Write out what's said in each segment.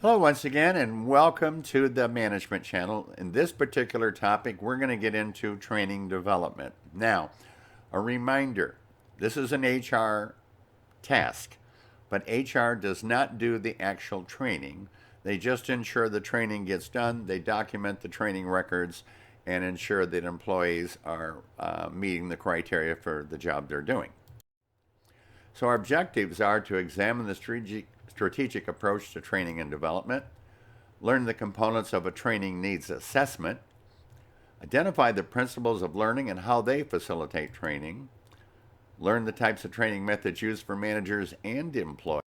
Hello, once again, and welcome to the Management Channel. In this particular topic, we're going to get into training development. Now, a reminder this is an HR task, but HR does not do the actual training. They just ensure the training gets done, they document the training records, and ensure that employees are meeting the criteria for the job they're doing. So, our objectives are to examine the strategic approach to training and development, learn the components of a training needs assessment, identify the principles of learning and how they facilitate training, learn the types of training methods used for managers and employees.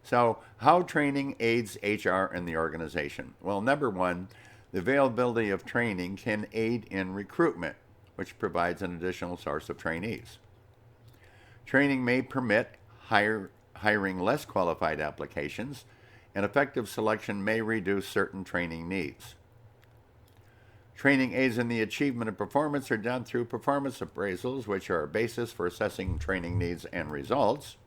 So, how training aids HR in the organization? Well, number one, the availability of training can aid in recruitment, which provides an additional source of trainees. Training may permit hiring less qualified applications, and effective selection may reduce certain training needs. Training aids in the achievement of performance are done through performance appraisals, which are a basis for assessing training needs and results.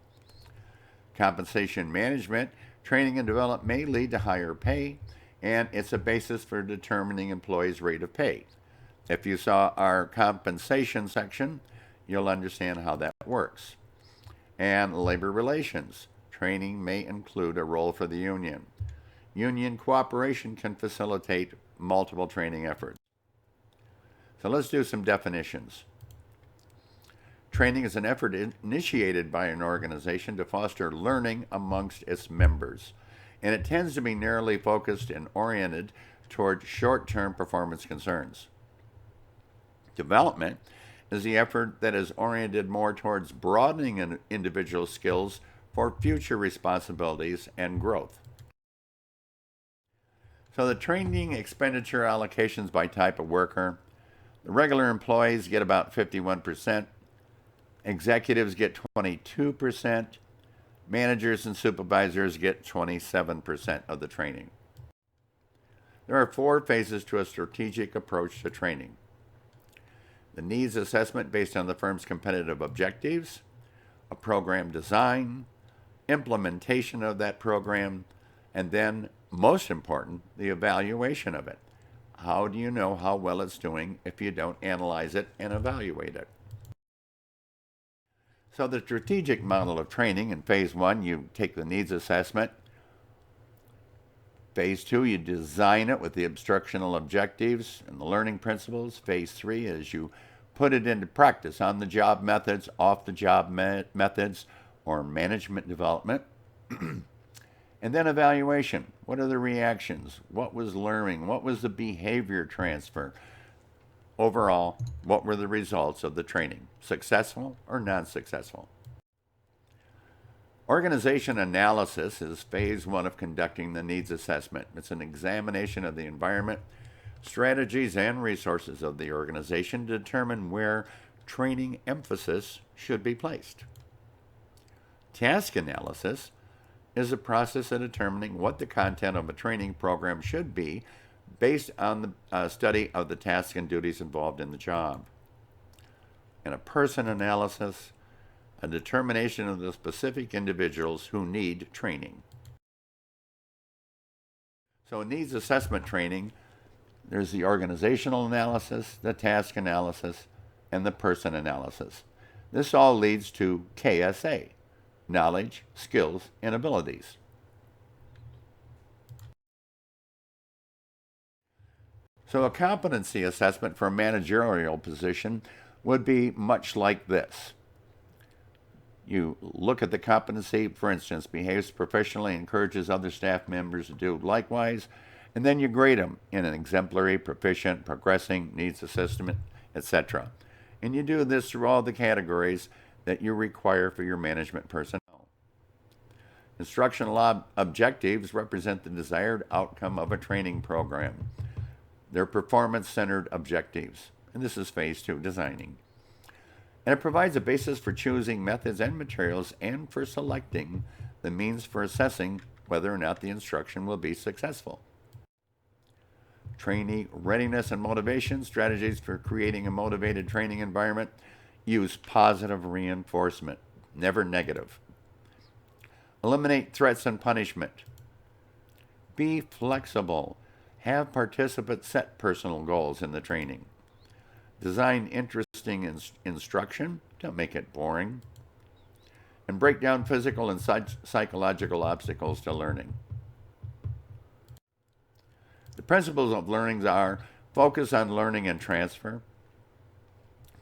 Compensation management, training and development may lead to higher pay, and it's a basis for determining employees' rate of pay. If you saw our compensation section, you'll understand how that works. And labor relations, training may include a role for the union. Union cooperation can facilitate multiple training efforts. So let's do some definitions. Training is an effort initiated by an organization to foster learning amongst its members, and it tends to be narrowly focused and oriented toward short term performance concerns. Development is the effort that is oriented more towards broadening an individual's skills for future responsibilities and growth. So, the training expenditure allocations by type of worker, the regular employees get about 51%, executives get 22%, managers and supervisors get 27% of the training. There are four phases to a strategic approach to training: the needs assessment based on the firm's competitive objectives, a program design, implementation of that program, and then, most important, the evaluation of it. How do you know how well it's doing if you don't analyze it and evaluate it? So, the strategic model of training: in phase one, you take the needs assessment. Phase two, you design it with the instructional objectives and the learning principles. Phase three is you put it into practice on the job methods, off the job methods, or management development. And then evaluation. What are the reactions? What was learning? What was the behavior transfer? Overall, what were the results of the training? Successful or non successful? Organization analysis is phase one of conducting the needs assessment. It's an examination of the environment, strategies, and resources of the organization to determine where training emphasis should be placed. Task analysis is a process of determining what the content of a training program should be based on the study of the tasks and duties involved in the job. And a person analysis, a determination of the specific individuals who need training. So, in needs assessment training, there's the organizational analysis, the task analysis, and the person analysis. This all leads to KSA: knowledge, skills, and abilities. So, a competency assessment for a managerial position would be much like this. You look at the competency, for instance, behaves professionally, encourages other staff members to do likewise, and then you grade them in an exemplary, proficient, progressing, needs assessment, etc. And you do this through all the categories that you require for your management personnel. Instructional objectives represent the desired outcome of a training program. They're performance centered objectives. And this is phase two, designing. And it provides a basis for choosing methods and materials and for selecting the means for assessing whether or not the instruction will be successful. Trainee readiness and motivation, strategies for creating a motivated training environment. Use positive reinforcement, never negative. Eliminate threats and punishment. Be flexible. Have participants set personal goals in the training. Design interesting instruction. Don't make it boring. And break down physical and psychological obstacles to learning. The principles of learning are focus on learning and transfer,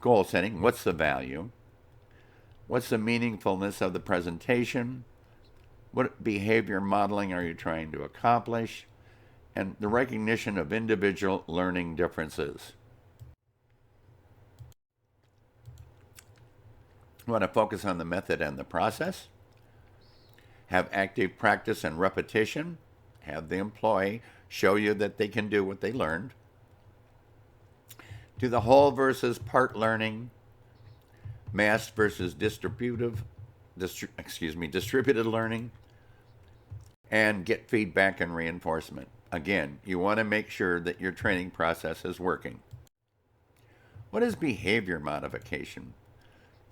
goal setting, what's the value, what's the meaningfulness of the presentation, what behavior modeling are you trying to accomplish, and the recognition of individual learning differences. You want to focus on the method and the process. Have active practice and repetition. Have the employee show you that they can do what they learned. Do the whole versus part learning, mass versus distributed learning, and get feedback and reinforcement. Again, you want to make sure that your training process is working. What is behavior modification?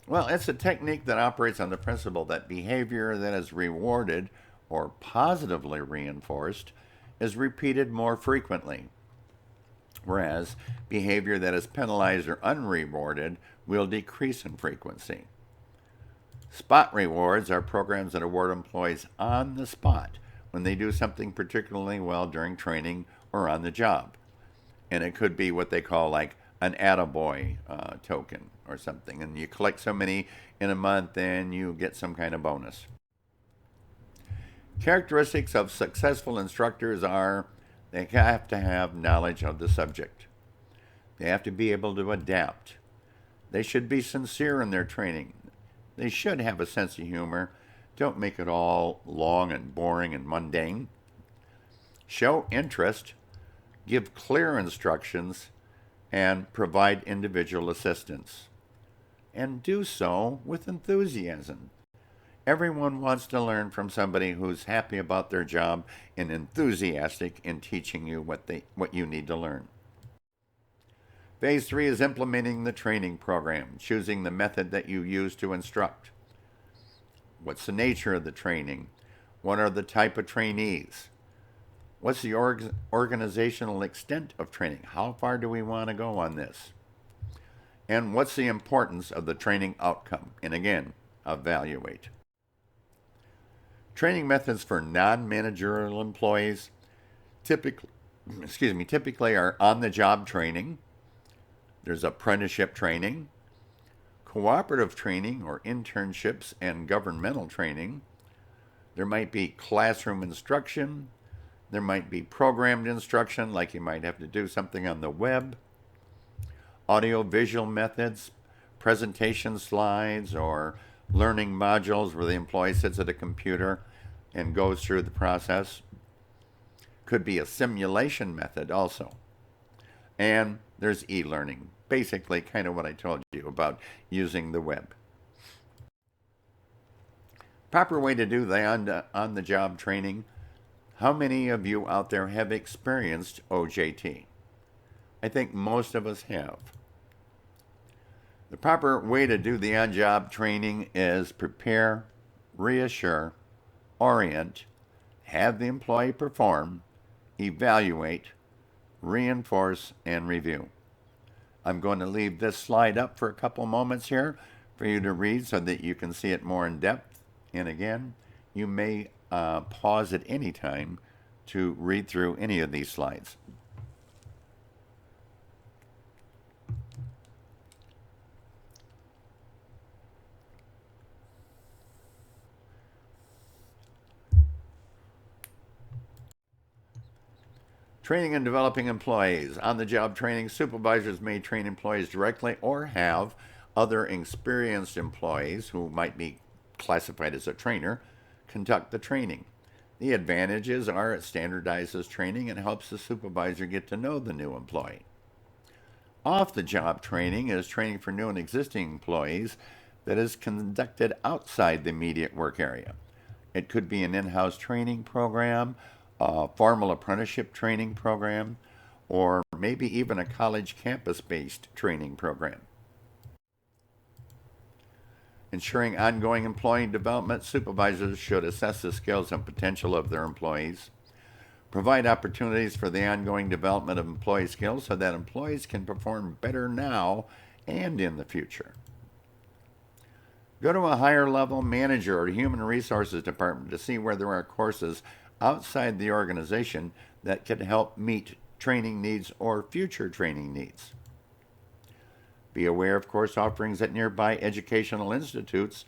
Well, it's a technique that operates on the principle that behavior that is rewarded or positively reinforced is repeated more frequently, whereas behavior that is penalized or unrewarded will decrease in frequency. Spot rewards are programs that award employees on the spot when they do something particularly well during training or on the job. And it could be what they call like an attaboy token or something. And you collect so many in a month and you get some kind of bonus. Characteristics of successful instructors are they have to have knowledge of the subject. They have to be able to adapt. They should be sincere in their training. They should have a sense of humor. Don't make it all long and boring and mundane. Show interest, give clear instructions, and provide individual assistance. And do so with enthusiasm. Everyone wants to learn from somebody who's happy about their job and enthusiastic in teaching you what you need to learn. Phase 3 is implementing the training program, choosing the method that you use to instruct. What's the nature of the training? What are the type of trainees? What's the organizational extent of training? How far do we want to go on this? And what's the importance of the training outcome? And again, evaluate. Training methods for non-managerial employees typically are on-the-job training. There's apprenticeship training, cooperative training or internships and governmental training. There might be classroom instruction. There might be programmed instruction, like you might have to do something on the web. Audio-visual methods, presentation slides, or learning modules where the employee sits at a computer and goes through the process. Could be a simulation method also. And there's e-learning, basically kind of what I told you about using the web. Proper way to do the on-the-job training. How many of you out there have experienced OJT? I think most of us have. The proper way to do the on-job training is prepare, reassure, orient, have the employee perform, evaluate, reinforce, and review. I'm going to leave this slide up for a couple moments here for you to read so that you can see it more in depth. And again, you may pause at any time to read through any of these slides. Training and developing employees. On-the-job training, supervisors may train employees directly or have other experienced employees who might be classified as a trainer conduct the training. The advantages are it standardizes training and helps the supervisor get to know the new employee. Off-the-job training is training for new and existing employees that is conducted outside the immediate work area. It could be an in-house training program, a formal apprenticeship training program, or maybe even a college campus-based training program. Ensuring ongoing employee development, supervisors should assess the skills and potential of their employees. provide opportunities for the ongoing development of employee skills so that employees can perform better now and in the future. Go to a higher level manager or human resources department to see where there are courses outside the organization that can help meet training needs or future training needs. Be aware of course offerings at nearby educational institutes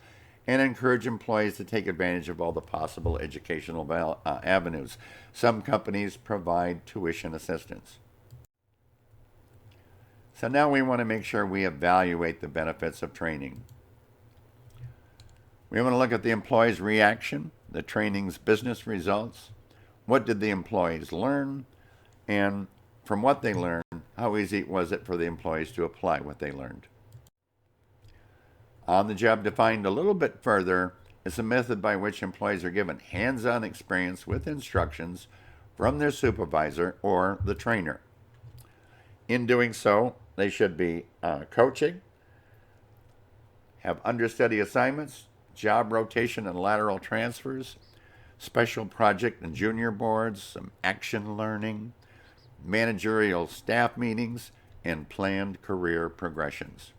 and encourage employees to take advantage of all the possible educational avenues. Some companies provide tuition assistance. So now we want to make sure we evaluate the benefits of training. We want to look at the employee's reaction, the training's business results, what did the employees learn, and from what they learned, how easy was it for the employees to apply what they learned. On the job defined a little bit further is a method by which employees are given hands-on experience with instructions from their supervisor or the trainer. In doing so, they should be coaching, have understudy assignments, job rotation and lateral transfers, special project and junior boards, some action learning, managerial staff meetings, and planned career progressions.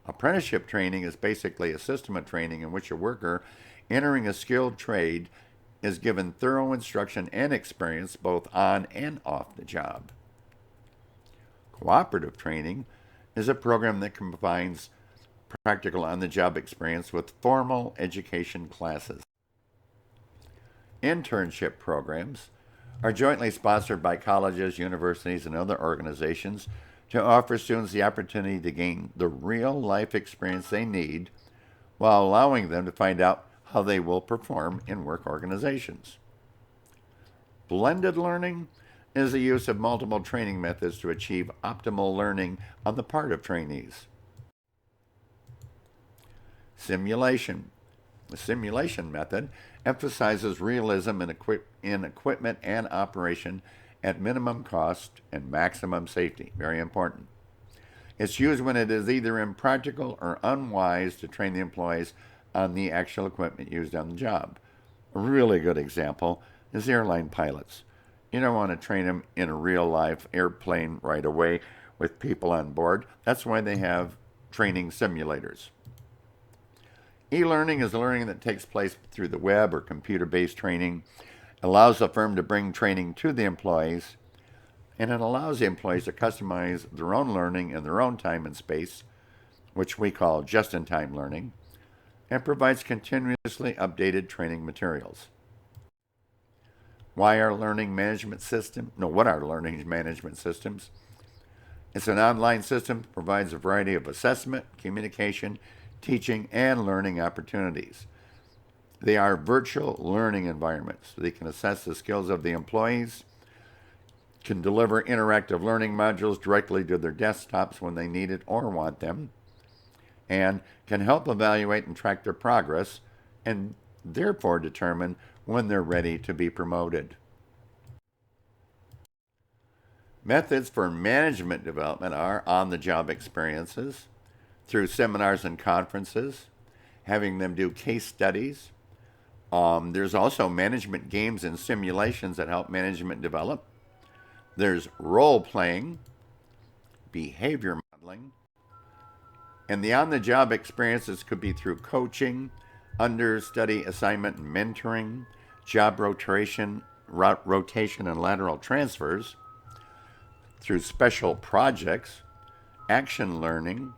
Apprenticeship training is basically a system of training in which a worker entering a skilled trade is given thorough instruction and experience both on and off the job. Cooperative training is a program that combines practical on-the-job experience with formal education classes. Internship programs are jointly sponsored by colleges, universities, and other organizations to offer students the opportunity to gain the real-life experience they need while allowing them to find out how they will perform in work organizations. Blended learning is the use of multiple training methods to achieve optimal learning on the part of trainees. Simulation. The simulation method emphasizes realism in equipment and operation at minimum cost and maximum safety. Very important. It's used when it is either impractical or unwise to train the employees on the actual equipment used on the job. A really good example is airline pilots. You don't want to train them in a real-life airplane right away with people on board. That's why they have training simulators. E-learning is learning that takes place through the web or computer-based training. It allows the firm to bring training to the employees, and it allows the employees to customize their own learning in their own time and space, which we call just-in-time learning, and provides continuously updated training materials. What are learning management systems? It's an online system that provides a variety of assessment, communication, teaching, and learning opportunities. They are virtual learning environments. They can assess the skills of the employees, can deliver interactive learning modules directly to their desktops when they need it or want them, and can help evaluate and track their progress, and therefore determine when they're ready to be promoted. Methods for management development are on-the-job experiences, through seminars and conferences, having them do case studies. There's also management games and simulations that help management develop. There's role-playing, behavior modeling, and the on-the-job experiences could be through coaching, understudy assignment and mentoring, job rotation and lateral transfers, through special projects, action learning,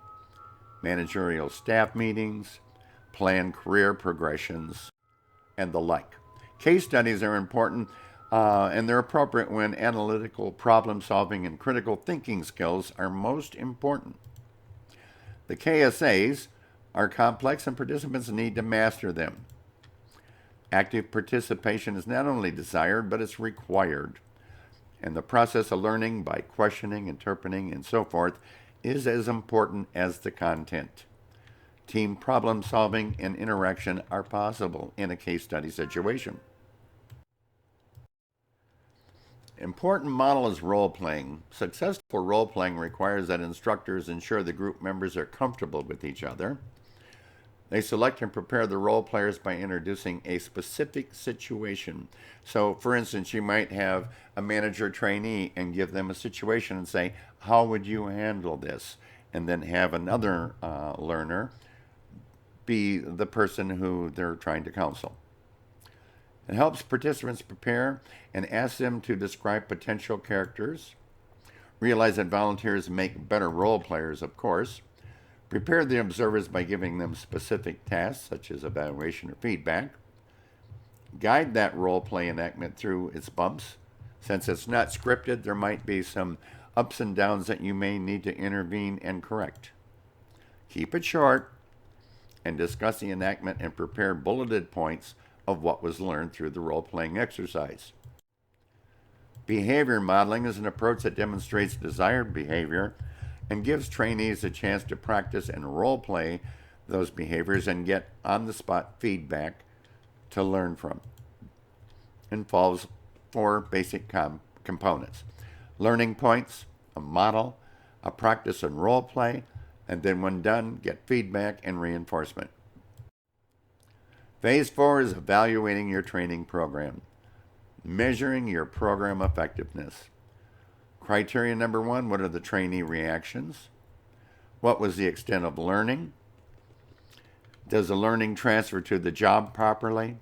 managerial staff meetings, planned career progressions, and the like. Case studies are important and they're appropriate when analytical problem solving and critical thinking skills are most important. The KSAs are complex and participants need to master them. Active participation is not only desired, but it's required. And the process of learning by questioning, interpreting, and so forth is as important as the content. Team problem solving and interaction are possible in a case study situation. Important model is role-playing. Successful role-playing requires that instructors ensure the group members are comfortable with each other. They select and prepare the role players by introducing a specific situation. So, for instance, you might have a manager trainee and give them a situation and say, how would you handle this? And then have another learner be the person who they're trying to counsel. It helps participants prepare and ask them to describe potential characters. Realize that volunteers make better role players, of course. Prepare the observers by giving them specific tasks, such as evaluation or feedback. Guide that role play enactment through its bumps. Since it's not scripted, there might be some ups and downs that you may need to intervene and correct. Keep it short and discuss the enactment and prepare bulleted points of what was learned through the role-playing exercise. Behavior modeling is an approach that demonstrates desired behavior and gives trainees a chance to practice and role-play those behaviors and get on-the-spot feedback to learn from. Involves 4 basic components: learning points, a model, a practice and role play, and then when done, get feedback and reinforcement. Phase 4 is evaluating your training program, measuring your program effectiveness. Criteria number 1, what are the trainee reactions? What was the extent of learning? Does the learning transfer to the job properly?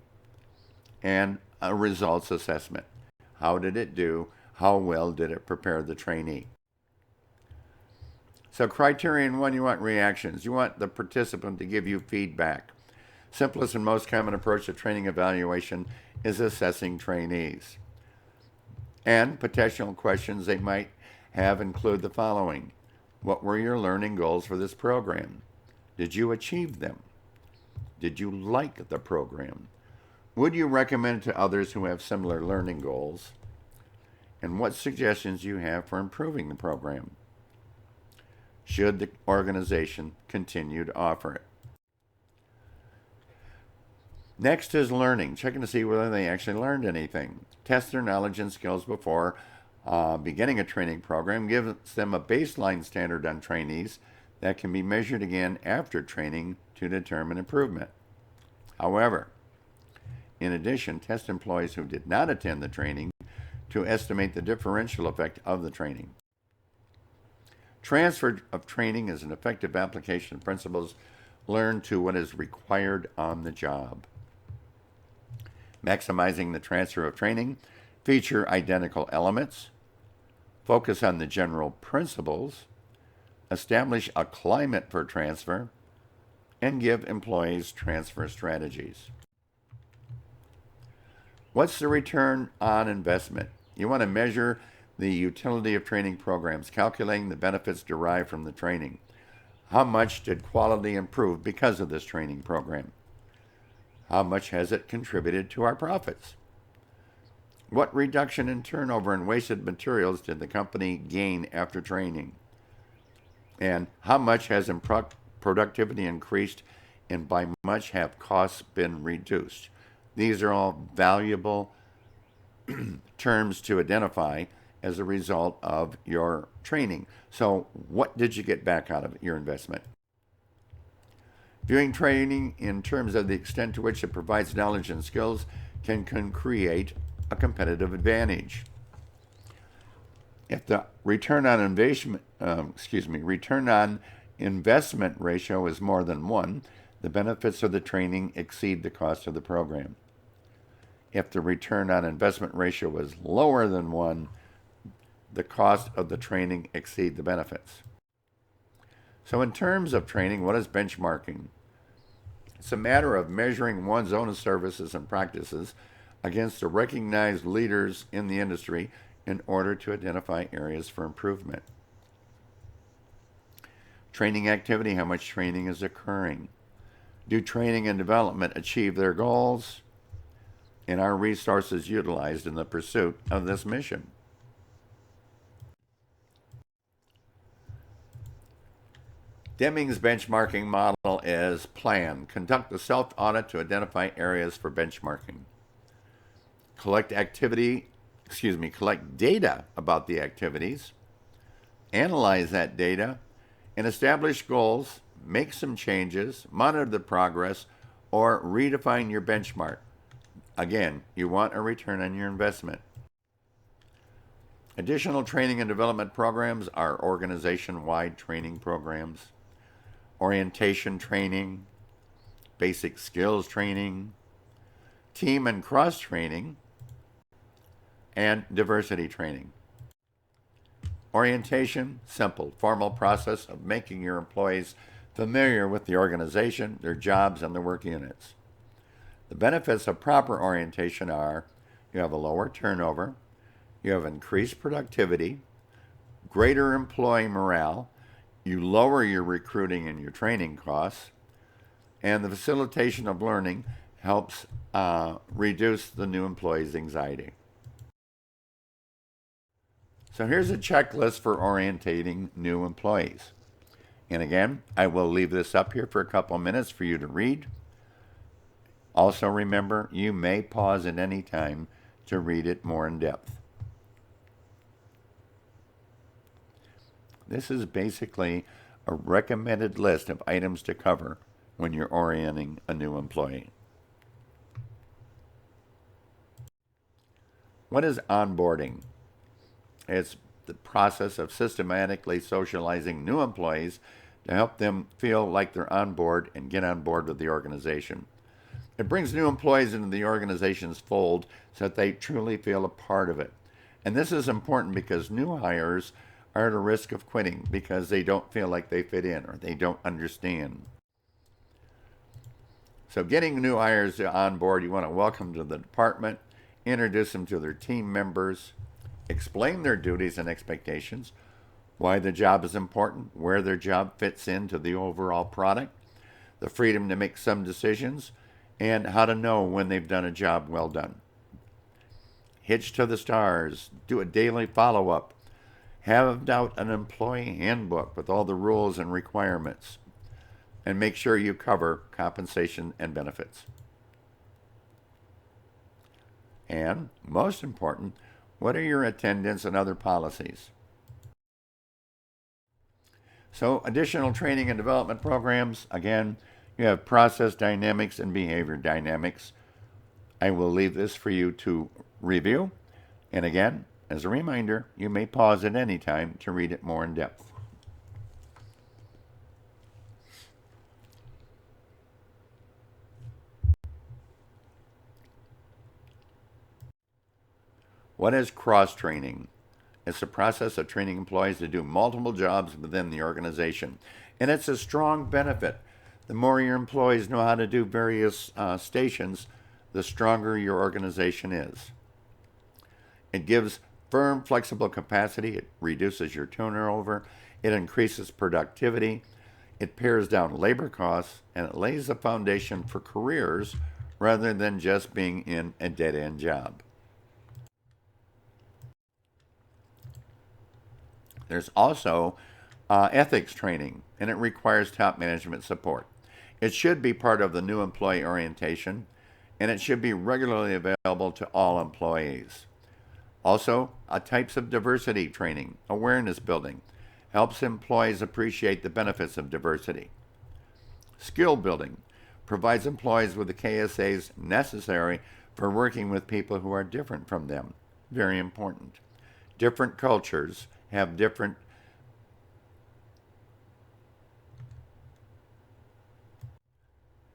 And a results assessment. How did it do? How well did it prepare the trainee? So criterion 1, you want reactions. You want the participant to give you feedback. Simplest and most common approach to training evaluation is assessing trainees. And potential questions they might have include the following. What were your learning goals for this program? Did you achieve them? Did you like the program? Would you recommend it to others who have similar learning goals? And what suggestions do you have for improving the program? Should the organization continue to offer it? Next is learning, checking to see whether they actually learned anything. Test their knowledge and skills before beginning a training program. Gives them a baseline standard on trainees that can be measured again after training to determine improvement. However, in addition, test employees who did not attend the training to estimate the differential effect of the training. Transfer of training is an effective application of principles learned to what is required on the job. Maximizing the transfer of training, feature identical elements, focus on the general principles, establish a climate for transfer, and give employees transfer strategies. What's the return on investment? You want to measure the utility of training programs, calculating the benefits derived from the training. How much did quality improve because of this training program? How much has it contributed to our profits? What reduction in turnover and wasted materials did the company gain after training? And how much has productivity increased, and by much have costs been reduced? These are all valuable terms to identify as a result of your training. So what did you get back out of your investment? Viewing training in terms of the extent to which it provides knowledge and skills can create a competitive advantage. If the return on investment ratio is more than 1, the benefits of the training exceed the cost of the program. If the return on investment ratio is lower than 1, the cost of the training exceed the benefits. So in terms of training, what is benchmarking? It's a matter of measuring one's own services and practices against the recognized leaders in the industry in order to identify areas for improvement. Training activity, how much training is occurring? Do training and development achieve their goals? And are resources utilized in the pursuit of this mission? Deming's benchmarking model is plan. Conduct a self-audit to identify areas for benchmarking. Collect data about the activities. Analyze that data and establish goals, make some changes, monitor the progress, or redefine your benchmark. Again, you want a return on your investment. Additional training and development programs are organization-wide training programs, orientation training, basic skills training, team and cross training, and diversity training. Orientation, simple, formal process of making your employees familiar with the organization, their jobs, and their work units. The benefits of proper orientation are you have a lower turnover, you have increased productivity, greater employee morale, you lower your recruiting and your training costs, and the facilitation of learning helps reduce the new employee's anxiety. So here's a checklist for orientating new employees. And again, I will leave this up here for a couple of minutes for you to read. Also remember, you may pause at any time to read it more in depth. This is basically a recommended list of items to cover when you're orienting a new employee. What is onboarding? It's the process of systematically socializing new employees to help them feel like they're on board and get on board with the organization. It brings new employees into the organization's fold so that they truly feel a part of it. And this is important because new hires are at a risk of quitting because they don't feel like they fit in or they don't understand. So getting new hires on board, you want to welcome to the department, introduce them to their team members, explain their duties and expectations, why the job is important, where their job fits into the overall product, the freedom to make some decisions, and how to know when they've done a job well done. Hitch to the stars, do a daily follow-up, have out an employee handbook with all the rules and requirements, and make sure you cover compensation and benefits. And most important, what are your attendance and other policies? So additional training and development programs, again, you have process dynamics and behavior dynamics. I will leave this for you to review. And again, as a reminder, you may pause at any time to read it more in depth. What is cross-training? It's the process of training employees to do multiple jobs within the organization. And it's a strong benefit. The more your employees know how to do various stations, the stronger your organization is. It gives firm, flexible capacity. It reduces your turnover. It increases productivity. It pares down labor costs, and it lays the foundation for careers rather than just being in a dead-end job. There's also ethics training, and it requires top management support. It should be part of the new employee orientation, and it should be regularly available to all employees. Also, types of diversity training, awareness building, helps employees appreciate the benefits of diversity. Skill building provides employees with the KSAs necessary for working with people who are different from them. Very important. Different cultures have different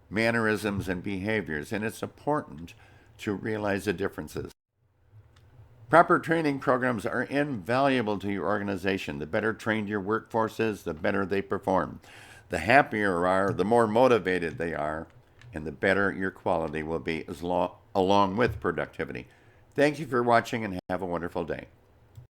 mannerisms and behaviors, and it's important to realize the differences. Proper training programs are invaluable to your organization. The better trained your workforce is, the better they perform. The happier are, the more motivated they are, and the better your quality will be along with productivity. Thank you for watching and have a wonderful day.